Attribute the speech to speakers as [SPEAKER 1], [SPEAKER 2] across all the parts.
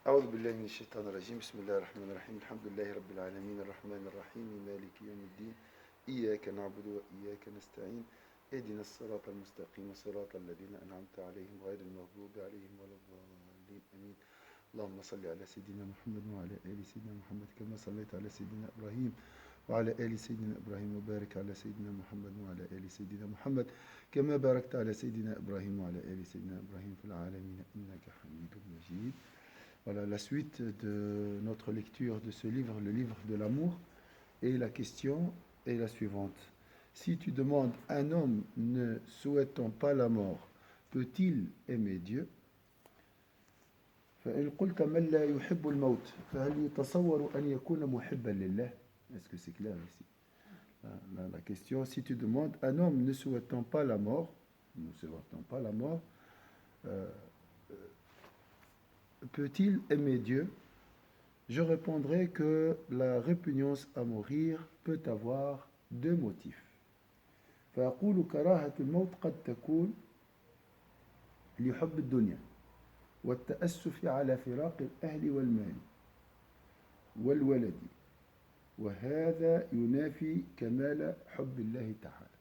[SPEAKER 1] أعوذ بالله من الشيطان الرجيم بسم الله الرحمن الرحيم الحمد لله رب العالمين الرحمن الرحيم مالك يوم الدين إياك نعبد وإياك نستعين اهدنا الصراط المستقيم صراط الذين أنعمت عليهم غير المغضوب عليهم ولا الضالين آمين اللهم صل على سيدنا محمد وعلى آل سيدنا محمد كما صليت على سيدنا إبراهيم وعلى آل سيدنا إبراهيم وبارك على سيدنا محمد وعلى آل سيدنا محمد كما باركت على سيدنا إبراهيم وعلى آل سيدنا إبراهيم في العالمين إنك حميد مجيد. Voilà la suite de notre lecture de ce livre, le livre de l'amour. Et la question est la suivante. Si tu demandes, un homme ne souhaitant pas la mort, peut-il aimer Dieu? فإن قلت من لا يحب الموت فهل يتصور أن يكون محبا لله? Est-ce que c'est clair ici? La question, si tu demandes, un homme ne souhaitant pas la mort, euh, peut-il aimer Dieu? Je répondrai que la répugnance à mourir peut avoir deux motifs. فأقول كراهة الموت قد تكون لحب الدنيا والتأسف على فراق الأهل والمال والولد وهذا ينافي كمال حب الله تعالى.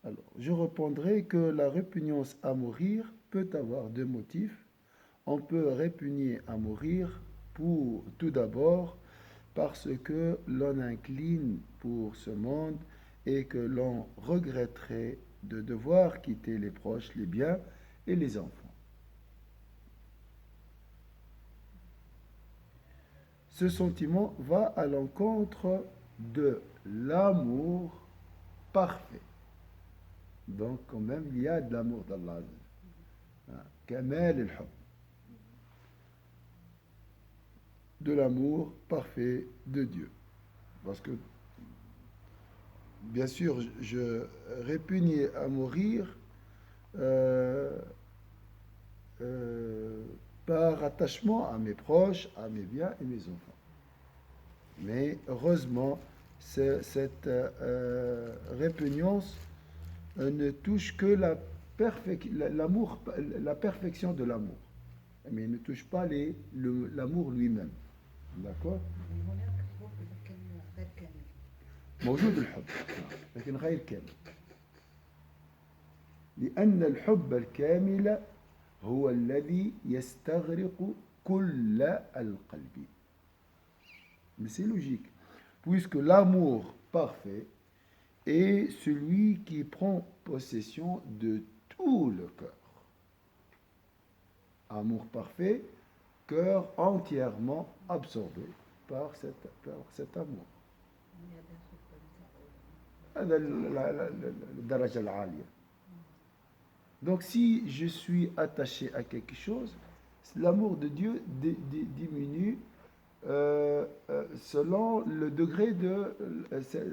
[SPEAKER 1] Alors, je répondrai que la répugnance à mourir peut avoir deux motifs. On peut répugner à mourir pour tout d'abord parce que l'on incline pour ce monde et que l'on regretterait de devoir quitter les proches, les biens et les enfants. Ce sentiment va à l'encontre de l'amour parfait. Donc quand même il y a de l'amour d'Allah. Kamal al-hub. De l'amour parfait de Dieu. Parce que, bien sûr, je répugne à mourir euh, par attachement à mes proches, à mes biens et mes enfants. Mais heureusement, cette répugnance ne touche que l'amour, la perfection de l'amour. Mais il ne touche pas l'amour lui-même. d'accord؟ موجود الحب لكن غير كامل لأن الحب الكامل هو الذي يستغرق كل القلب. Mais c'est logique, puisque l'amour parfait est celui qui prend possession de tout le cœur. Amour parfait, cœur entièrement absorbé par cet amour. Donc si je suis attaché à quelque chose, l'amour de Dieu diminue selon le degré de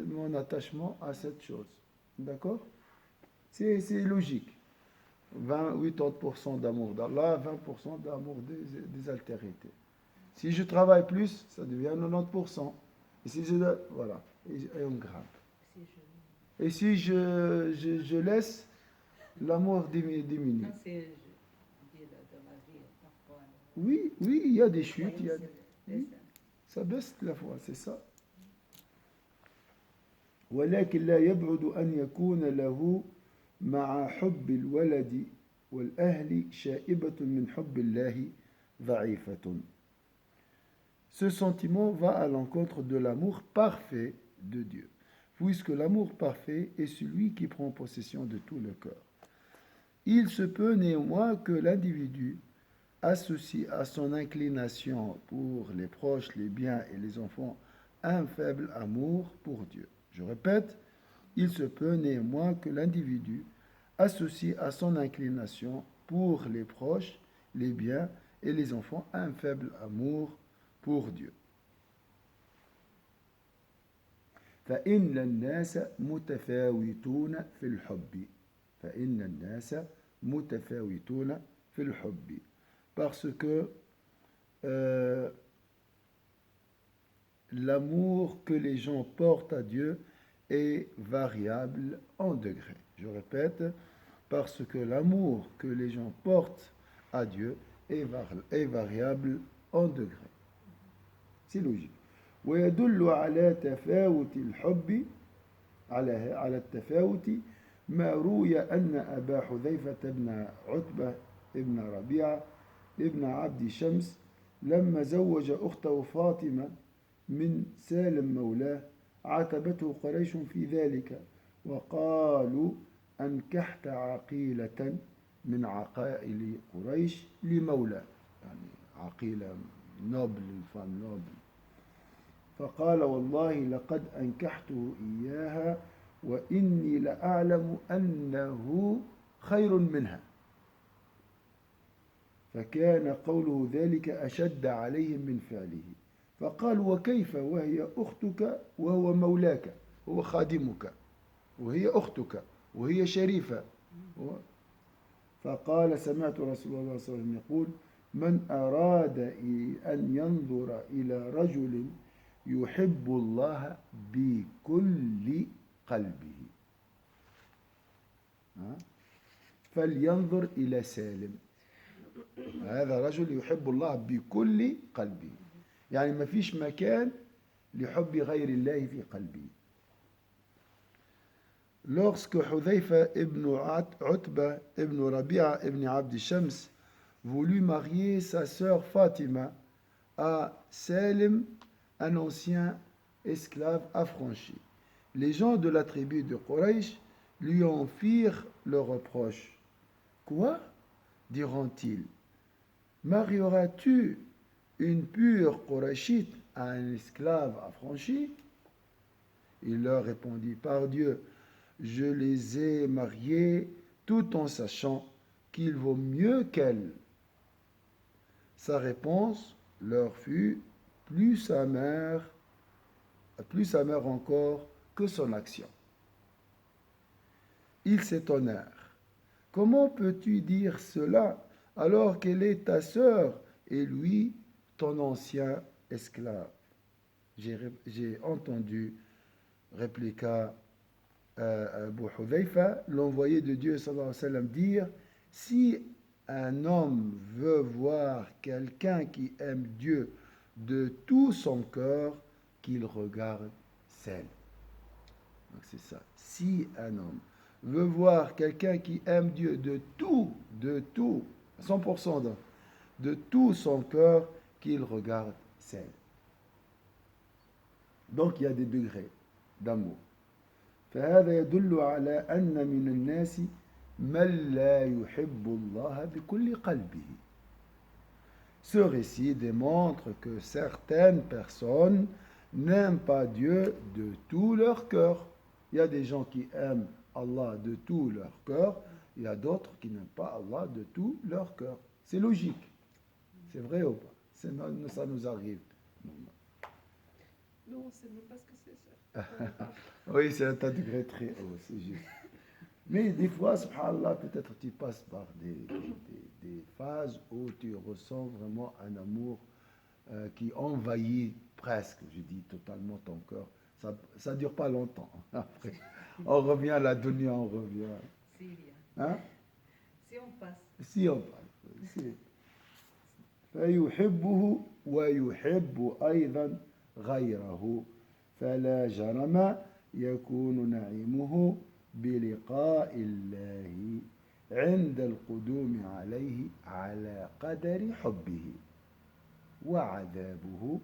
[SPEAKER 1] mon attachement à cette chose. D'accord? C'est logique. 80% d'amour d'Allah, 20% d'amour des altérités. Si je travaille plus, ça devient 90%. Et si je... Voilà. Et on grimpe. Et si je laisse, l'amour diminue. Oui, il y a des chutes. Oui, ça baisse la foi, c'est ça. ولكن لا يبعد أن يكون له مع حب الولد والأهل شائبة من حب الله ضعيفة. Ce sentiment va à l'encontre de l'amour parfait de Dieu, puisque l'amour parfait est celui qui prend possession de tout le cœur. Il se peut néanmoins que l'individu associe à son inclination pour les proches, les biens et les enfants un faible amour pour Dieu. Je répète, il se peut néanmoins que l'individu associe à son inclination pour les proches, les biens et les enfants un faible amour pour Dieu. فإن الناس متفاوتون في الحب. فإن الناس متفاوتون في الحب. Parce que l'amour que les gens portent à Dieu est variable en degrés. Je répète, parce que l'amour que les gens portent à Dieu est variable en degrés. C'est logique. ويدل على تفاوت الحب على التفاوت ما روي أن أبا حذيفة بن عتبة بن ربيعة ابن عبد شمس لما زوج أخته فاطمة من سالم مولاه عاتبته قريش في ذلك وقالوا أنكحت عقيلة من عقائل قريش لمولى يعني عقيلة نوبل فام نوبل فقال والله لقد أنكحته إياها وإني لأعلم أنه خير منها فكان قوله ذلك أشد عليهم من فعله فقال وكيف وهي أختك وهو مولاك هو خادمك وهي أختك وهي شريفة فقال سمعت رسول الله صلى الله عليه وسلم يقول من أراد أن ينظر إلى رجل يحب الله بكل قلبه فلينظر إلى سالم هذا رجل يحب الله بكل قلبه يعني ما فيش مكان لحب غير الله في قلبه Lorsque Hudhayfa ibn Utba ibn Rabi'a ibn Abd Shams voulut marier sa sœur Fatima à Salim, un ancien esclave affranchi, les gens de la tribu de Quraysh lui en firent le reproche. Quoi? Diront-ils. Marieras-tu une pure Qurayshite à un esclave affranchi? Il leur répondit, par Dieu, je les ai mariés tout en sachant qu'il vaut mieux qu'elle. Sa réponse leur fut plus amère encore que son action. Ils s'étonnèrent. Comment peux-tu dire cela alors qu'elle est ta sœur et lui ton ancien esclave? J'ai entendu, répliqua Abu Hudhayfa, l'envoyé de Dieu sallallahu alayhi wa sallam, dire si un homme veut voir quelqu'un qui aime Dieu de tout son cœur, qu'il regarde celle. Donc c'est ça. Si un homme veut voir quelqu'un qui aime Dieu de tout, 100% de tout son cœur, qu'il regarde celle. Donc il y a des degrés d'amour. فهذا يدل على أن من الناس من لا يحب الله بكل قلبه. Ce récit démontre que certaines personnes n'aiment pas Dieu de tout leur cœur. Il y a des gens qui aiment Allah de tout leur cœur, il y a d'autres qui n'aiment pas Allah de tout leur cœur. C'est logique. C'est vrai ou pas? Ça nous arrive.
[SPEAKER 2] Non, on ne sait même pas ce que c'est ça.
[SPEAKER 1] Oui, c'est un degré très haut, c'est juste. Mais des fois, subhanallah, peut-être tu passes par des phases où tu ressens vraiment un amour qui envahit presque, je dis totalement ton cœur. Ça ne dure pas longtemps. Après, on revient à la dunya, on revient.
[SPEAKER 2] C'est bien.
[SPEAKER 1] Hein?
[SPEAKER 2] Si on passe.
[SPEAKER 1] Si on passe. فيحبه ويحب أيضا غيره فلا جرم يكون نعيمه بلقاء الله عند القدوم عليه على قدر حبه وعذابه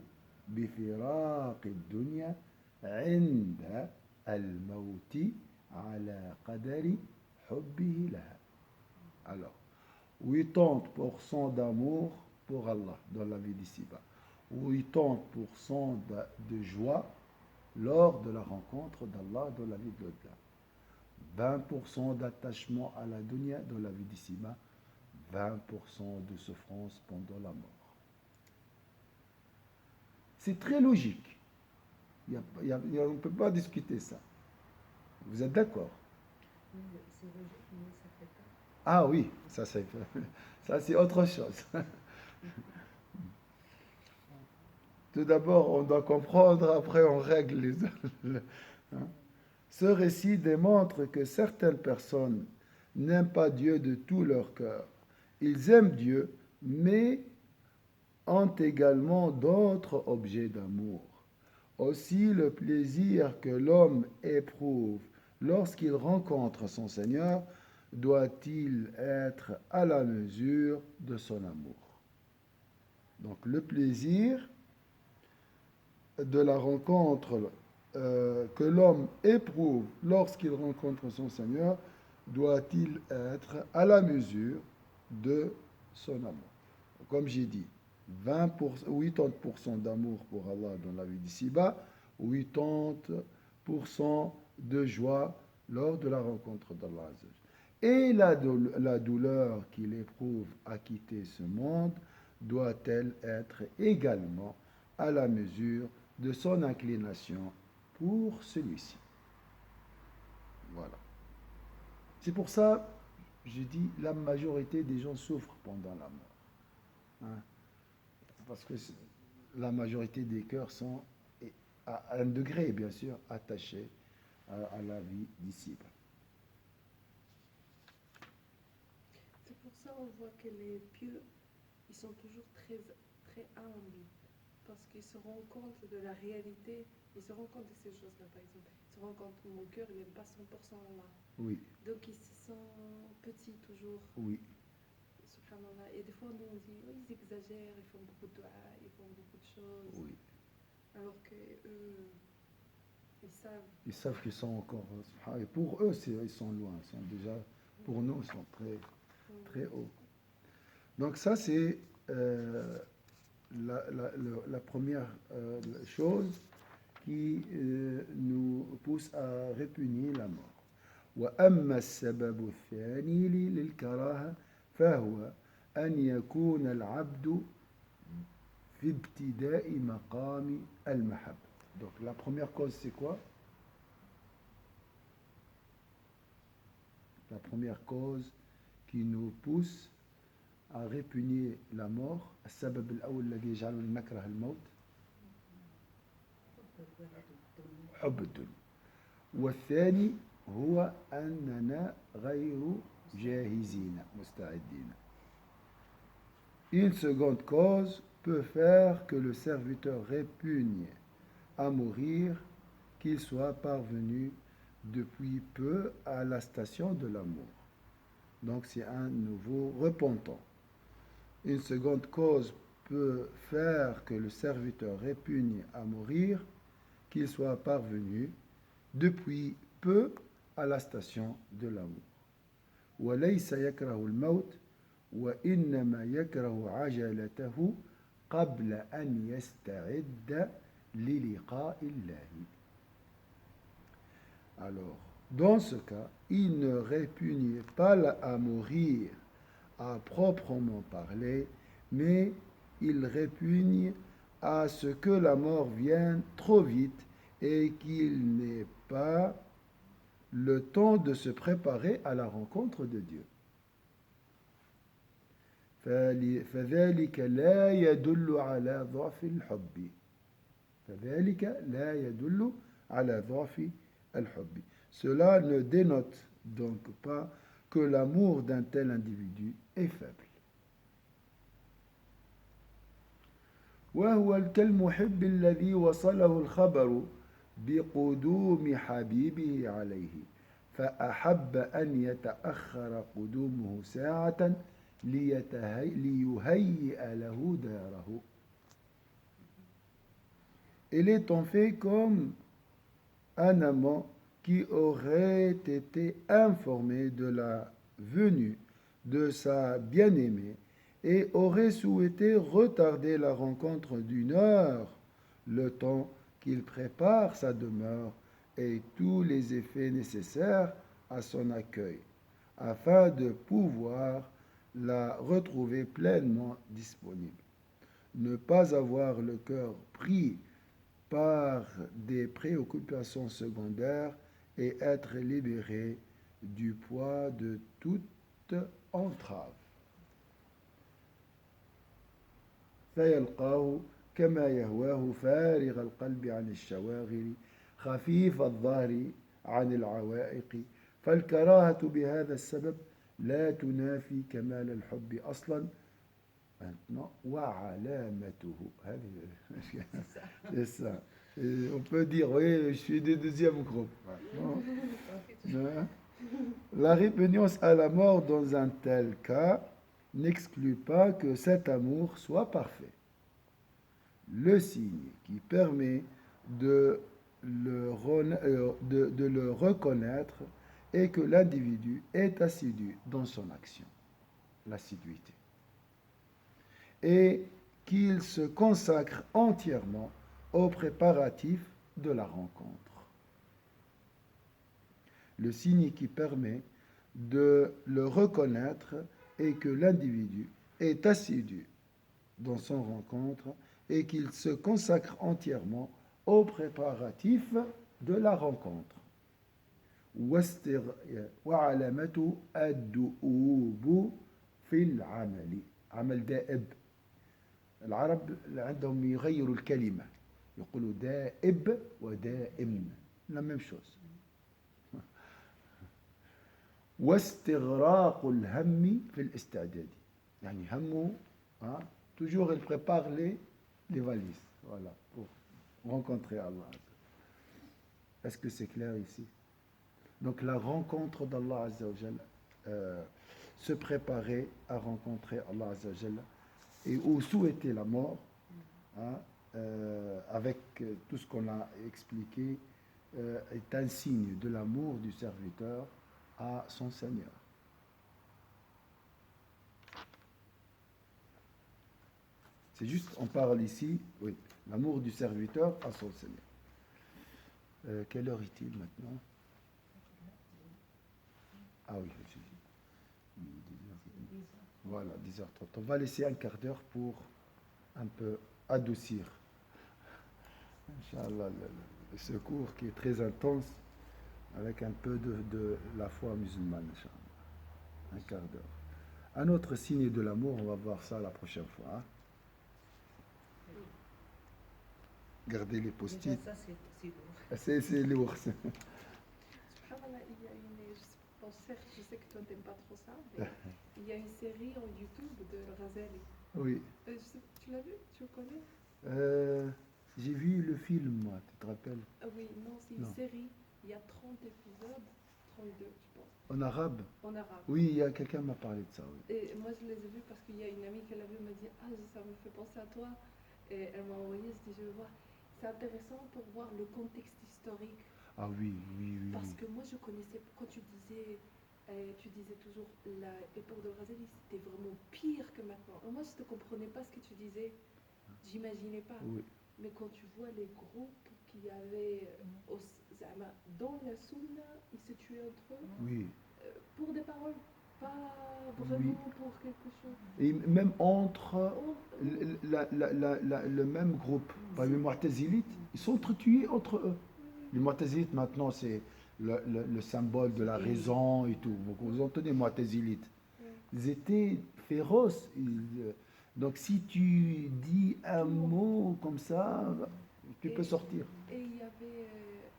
[SPEAKER 1] بفراق الدنيا عند الموت على قدر حبه لها. Alors, 80% d'amour pour Allah dans la vie d'ici-bas, 80% de joie lors de la rencontre d'Allah dans la vie de l'au-delà, 20% d'attachement à la dunya dans la vie d'ici-bas, 20% de souffrance pendant la mort. C'est très logique. On ne peut pas discuter ça. Vous êtes d'accord?
[SPEAKER 2] C'est logique, mais ça fait pas.
[SPEAKER 1] Ah oui, ça c'est autre chose. Tout d'abord, on doit comprendre, après on règle les autres. Ce récit démontre que certaines personnes n'aiment pas Dieu de tout leur cœur. Ils aiment Dieu mais ont également d'autres objets d'amour. Aussi le plaisir que l'homme éprouve lorsqu'il rencontre son Seigneur doit-il être à la mesure de son amour. Donc le plaisir de la rencontre que l'homme éprouve lorsqu'il rencontre son Seigneur doit-il être à la mesure de son amour. Comme j'ai dit, 80% d'amour pour Allah dans la vie d'ici-bas, 80% de joie lors de la rencontre d'Allah. Et la douleur qu'il éprouve à quitter ce monde doit-elle être également à la mesure de son inclination pour celui-ci. Voilà. C'est pour ça, je dis, la majorité des gens souffrent pendant la mort. Hein? Parce que la majorité des cœurs sont, à un degré bien sûr, attachés à la vie d'ici-bas.
[SPEAKER 2] C'est pour ça qu'on voit que les pieux, ils sont toujours très, très humbles. Parce qu'ils se rendent compte de la réalité, ils se rendent compte de ces choses-là, par exemple. Ils se rendent compte que mon cœur, il n'aime pas 100% Allah.
[SPEAKER 1] Oui,
[SPEAKER 2] Donc ils se sentent petits toujours,
[SPEAKER 1] oui,
[SPEAKER 2] subhanallah. Et des fois, nous, on dit, oh, ils exagèrent, ils font beaucoup de dua, ils font beaucoup de choses.
[SPEAKER 1] oui.
[SPEAKER 2] Alors que eux, ils savent.
[SPEAKER 1] Ils savent qu'ils sont encore. Et pour eux, ils sont loin. Ils sont déjà, pour nous, ils sont très, très hauts. Donc, ça, c'est la première chose qui nous pousse à répugner la mort. وأما السبب الثاني للكراهة فهو أن يكون العبد في ابتداء مقام المحبة. Donc la première cause c'est quoi? La première cause qui nous pousse à répugner la mort, السبب الأول الذي يجعلنا نكره الموت حب الدنيا. والثاني هو أننا غير جاهزين مستعدين. Une seconde cause peut faire que le serviteur répugne à mourir, qu'il soit parvenu depuis peu à la station de l'amour. Donc c'est un nouveau repentant. Une seconde cause peut faire que le serviteur répugne à mourir, qu'il soit parvenu depuis peu à la station de l'amour. وليس يكره الموت وإنما يكره عجلته قبل أن يستعد للقاء الله. Alors, dans ce cas, il ne répugne pas à mourir à proprement parler, mais il répugne à ce que la mort vienne trop vite et qu'il n'ait pas le temps de se préparer à la rencontre de Dieu. فذلك لا يدل على ضعف الحب. فذلك لا يدل على ضعف الحب. Cela ne dénote donc pas que l'amour d'un tel individu est faible. وهو كالمحب الذي وصله الخبر بقدوم حبيبه عليه فأحب أن يتأخر قدومه ساعة ليهيئ له داره. Il est en fait comme un amant qui aurait été informé de la venue de sa bien-aimée et aurait souhaité retarder la rencontre d'une heure, le temps qu'il prépare sa demeure et tous les effets nécessaires à son accueil, afin de pouvoir la retrouver pleinement disponible. Ne pas avoir le cœur pris par des préoccupations secondaires et être libéré du poids de toute entrave. فيلقاه كما يهواه فارغ القلب عن الشواغل خفيف الظهر عن العوائق فالكراهة بهذا السبب لا تنافي كمال الحب أصلا Maintenant, وعلامته. C'est ça. Et on peut dire, oui, je suis du deuxième groupe. Non. Non. La répugnance à la mort dans un tel cas n'exclut pas que cet amour soit parfait. Le signe qui permet de de le reconnaître est que l'individu est assidu dans son action, l'assiduité, et qu'il se consacre entièrement aux préparatifs de la rencontre. Le signe qui permet de le reconnaître est que l'individu est assidu dans son rencontre et qu'il se consacre entièrement aux préparatifs de la rencontre. وعلامته الدؤوب في العمل عمل دائب. العرب عندهم يغيروا الكلمة يقولوا دائب ودائم la même chose. واستغراق الهم في الاستعداد يعني همه toujours il prépare les valises voilà pour rencontrer Allah. Est-ce que c'est clair ici? Donc la rencontre d'Allah Azza wa Jalla, se préparer à rencontrer Allah Azza wa Jalla et ou souhaiter la mort, avec tout ce qu'on a expliqué, est un signe de l'amour du serviteur à son Seigneur. C'est juste, on parle ici, oui, l'amour du serviteur à son Seigneur. Quelle heure est-il maintenant? Ah oui, voilà, 10h30. On va laisser un quart d'heure pour un peu adoucir, Inch'Allah, ce cours qui est très intense, avec un peu de la foi musulmane, Inch'Allah. Un quart d'heure. Un autre signe de l'amour, on va voir ça la prochaine fois. Gardez les post-it.
[SPEAKER 3] Ça, c'est lourd.
[SPEAKER 1] C'est lourd.
[SPEAKER 2] Subhanallah, il y a bon, certes, je sais que toi, t'aimes pas trop ça, mais il y a une série en YouTube de Razali.
[SPEAKER 1] Oui.
[SPEAKER 2] Tu l'as vu? Tu le connais?
[SPEAKER 1] J'ai vu le film, moi, tu te rappelles?
[SPEAKER 2] Oui, non, c'est une série. Il y a 30 épisodes, 32, je pense.
[SPEAKER 1] En arabe?
[SPEAKER 2] En arabe.
[SPEAKER 1] Oui, il y a quelqu'un m'a parlé de ça. Oui.
[SPEAKER 2] Et moi, je les ai vus parce qu'il y a une amie qui l'a vu, m'a dit « Ah, ça me fait penser à toi ». Et elle m'a envoyé, je dis « Je vais voir ». C'est intéressant pour voir le contexte historique.
[SPEAKER 1] Ah oui, oui, oui.
[SPEAKER 2] Parce que moi, je connaissais, quand tu disais toujours l'époque de Razali, c'était vraiment pire que maintenant. Moi, je ne comprenais pas ce que tu disais, j'imaginais pas.
[SPEAKER 1] Oui.
[SPEAKER 2] Mais quand tu vois les groupes qu'il y avait dans la Sunna, ils se tuaient entre eux,
[SPEAKER 1] oui.
[SPEAKER 2] pour des paroles, pas vraiment pour quelque chose.
[SPEAKER 1] Et même entre le même groupe, par les Mu'tazilites, ils sont entretués entre eux. Les Mu'tazilites, maintenant, c'est le symbole de la raison et tout. Vous entendez, Mu'tazilites. Ils étaient féroces. Donc, si tu dis un mot comme ça, tu peux sortir.
[SPEAKER 2] Et il y avait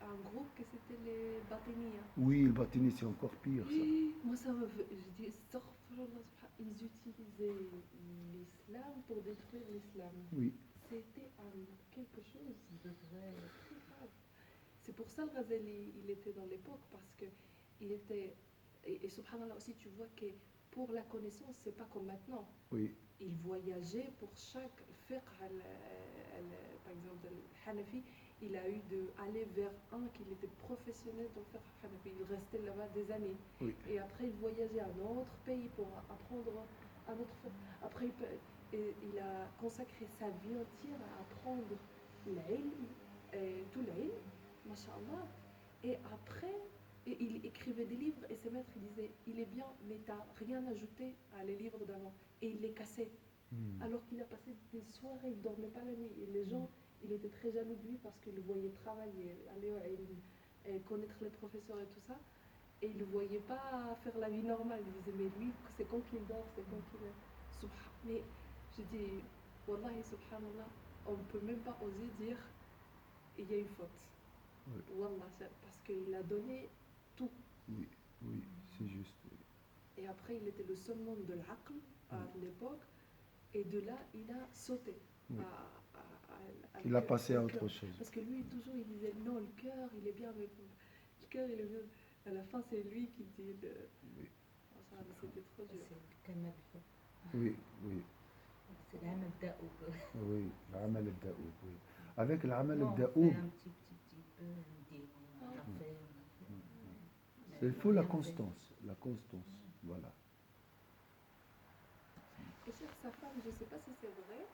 [SPEAKER 2] un groupe que c'était les Batiniya.
[SPEAKER 1] Oui, le Batini, c'est encore pire, ça.
[SPEAKER 2] Moi, ça me fait... Je dis, ils utilisaient l'islam pour détruire l'islam.
[SPEAKER 1] Oui.
[SPEAKER 2] C'était quelque chose de vrai très grave. C'est pour ça le Razali, il était dans l'époque, parce que il était... Et subhanallah aussi, tu vois que pour la connaissance, c'est pas comme maintenant.
[SPEAKER 1] Oui.
[SPEAKER 2] Il voyageait pour chaque fiqh, par exemple, le Hanafi, il a eu d'aller vers un qui était professionnel dans le fiqh Hanafi. Il restait là-bas des années.
[SPEAKER 1] Oui.
[SPEAKER 2] Et après, il voyageait à un autre pays pour apprendre un autre fiqh. Après, il a consacré sa vie entière à apprendre l'ilm, tout l'ilm, masha'Allah. Et après, il écrivait des livres et ses maîtres disaient il est bien, mais tu n'as rien ajouté à les livres d'avant. Et il les cassait. Alors qu'il a passé des soirées, il ne dormait pas la nuit. Et les gens, il était très jaloux de lui parce qu'il le voyait travailler, aller connaître les professeurs et tout ça. Et il ne le voyait pas faire la vie normale. Il disait mais lui, c'est quand qu'il dort, c'est quand qu'il... Mais je dis, Wallahi, subhanallah, on ne peut même pas oser dire il y a une faute.
[SPEAKER 1] Oui.
[SPEAKER 2] Wallah, parce qu'il a donné tout.
[SPEAKER 1] Oui, oui, c'est juste.
[SPEAKER 2] Et après, il était le summum de l'aql à l'époque. Et de là, il a sauté.
[SPEAKER 1] Oui.
[SPEAKER 2] Avec
[SPEAKER 1] Il a passé à
[SPEAKER 2] le
[SPEAKER 1] autre
[SPEAKER 2] cœur.
[SPEAKER 1] chose.
[SPEAKER 2] Parce que lui, toujours, il disait non, le cœur, il est bien avec vous. Le cœur, il est bien. À la fin, c'est lui qui dit le.
[SPEAKER 1] Oui.
[SPEAKER 2] Oh, ça, mais c'était trop dur.
[SPEAKER 3] C'est كما
[SPEAKER 1] Oui, oui,
[SPEAKER 3] c'est العمل الدؤوب.
[SPEAKER 1] oui. العمل الدؤوب, oui. Avec العمل
[SPEAKER 3] Non, on fait
[SPEAKER 1] الدؤوب,
[SPEAKER 3] un petit peu, on dit, on a fait.
[SPEAKER 1] il faut la constance. La constance, voilà.
[SPEAKER 2] Et sur sa femme, je ne sais pas si c'est vrai.